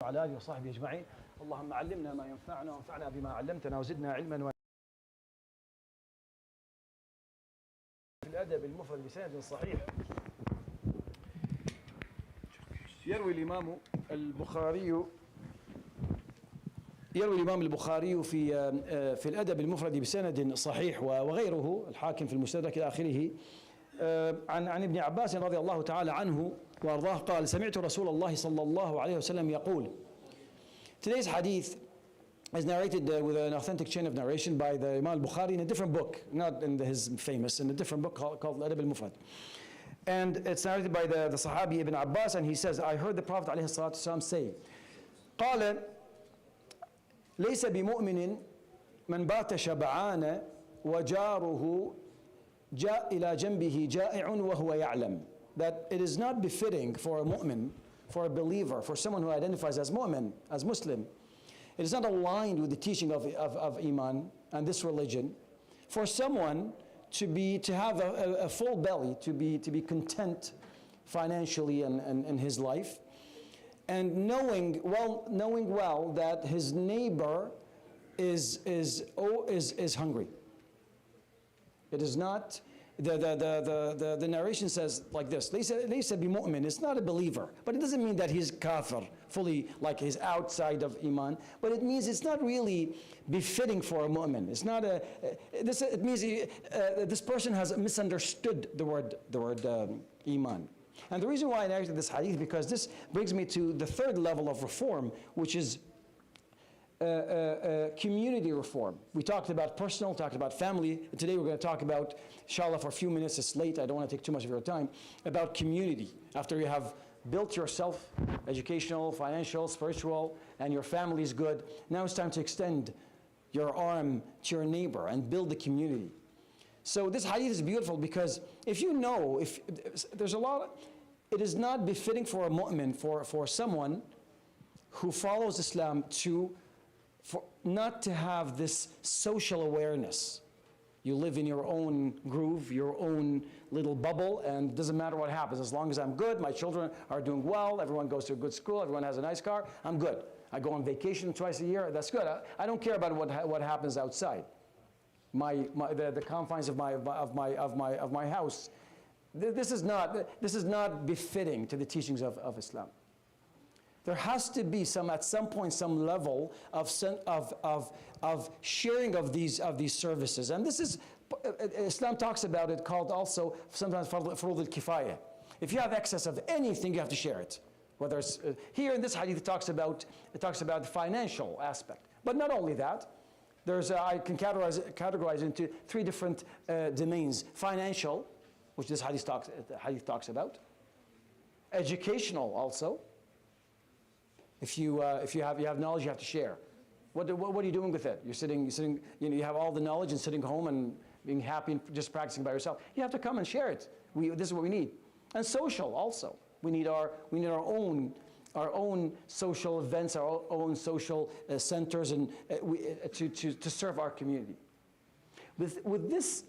وعلى آله وصحبه أجمعين. اللهم علمنا ما ينفعنا وانفعنا بما علمتنا وزدنا علما. في الأدب المفرد بسند صحيح يروي الإمام البخاري في الأدب المفرد بسند صحيح وغيره الحاكم في المستدرك إلى آخره عن ابن عباس رضي الله تعالى عنه وأرضاه قال: سمعت رسول الله صلى الله عليه وسلم يقول. Today's hadith is narrated with an authentic chain of narration by the Imam al-Bukhari in a different book, not in his famous, in a different book called الأدب المفرد. And it's narrated by the Sahabi Ibn Abbas, and he says, I heard the Prophet عليه الصلاة والسلام say, قال ليس بمؤمن من بات شبعان وجاره جاء إلى جنبه جائع وهو يعلم. That it is not befitting for a mu'min, for a believer, for someone who identifies as mu'min, as Muslim, it is not aligned with the teaching of Iman and this religion, for someone to have a full belly, to be content financially in his life, and knowing well that his neighbor is hungry. It is not. The narration says like this: "Laysa bimؤمن." It's not a believer, but it doesn't mean that he's kafir, fully like he's outside of iman. But it means it's not really befitting for a mu'min. It's not a. It means this person has misunderstood the word iman. And the reason why I narrated this hadith because this brings me to the third level of reform, which is community reform. We talked about personal, talked about family. Today we're going to talk about, inshallah, for a few minutes, it's late, I don't want to take too much of your time, about community. After you have built yourself, educational, financial, spiritual, and your family is good, now it's time to extend your arm to your neighbor and build the community. So this hadith is beautiful because if you know, if there's a lot, it is not befitting for a mu'min, for someone who follows Islam not to have this social awareness. You live in your own groove, your own little bubble, and it doesn't matter what happens. As long as I'm good, my children are doing well, everyone goes to a good school, everyone has a nice car, I'm good. I go on vacation twice a year, that's good. I don't care about what happens outside. The confines of my house. This is not befitting to the teachings of Islam. There has to be at some point, some level of sharing of these services, and this is Islam talks about it, called also sometimes furud al-kifaya. If you have excess of anything, you have to share it. Whether it's here in this hadith, it talks about the financial aspect, but not only that. I can categorize into three different domains: financial, which this hadith talks about; educational, also. If you have knowledge, you have to share. What are you doing with it? You're sitting. You have all the knowledge and sitting home and being happy and just practicing by yourself. You have to come and share it. This is what we need. And social also. We need our own social events, our own social centers, and to serve our community. With this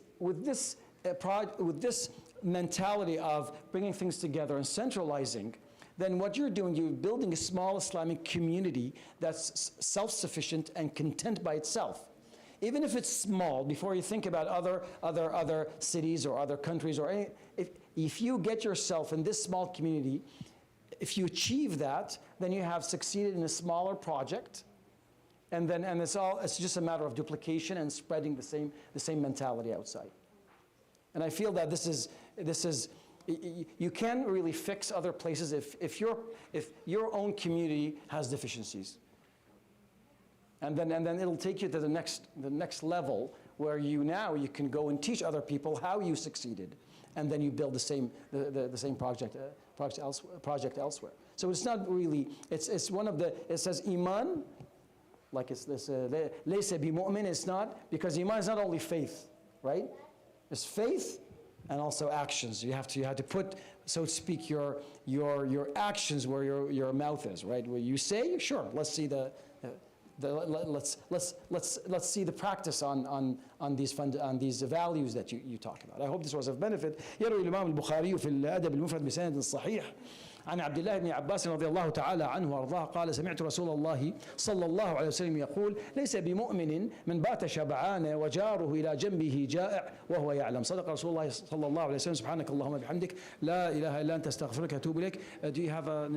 mentality of bringing things together and centralizing, then what you're doing, you're building a small Islamic community that's self-sufficient and content by itself. Even if it's small, before you think about other cities or other countries or if you get yourself in this small community, if you achieve that, then you have succeeded in a smaller project, and it's just a matter of duplication and spreading the same mentality outside. And I feel that this is. You can't really fix other places if your own community has deficiencies, and then it'll take you to the next level where you can go and teach other people how you succeeded, and then you build the same project elsewhere. So it's not really it's one of the, it says iman, like it's this laysa bimؤمن. It's not, because iman is not only faith, right? It's faith and also actions. You have to put, so to speak, your actions where your mouth is, right? Where you say, sure, let's see let's see the practice on these values that you talk about. I hope this was of benefit. يروي الإمام البخاري في الأدب المفرد بسند صحيح عن عبد الله بن عباس رضي الله تعالى عنه وارضاه قال سمعت رسول الله صلى الله عليه وسلم يقول ليس بمؤمن من بات شبعان وجاره إلى جنبه جائع وهو يعلم. صدق رسول الله صلى الله عليه وسلم. سبحانك اللهم وبحمدك لا إله إلا أنت أستغفرك وأتوب إليك. Do you have a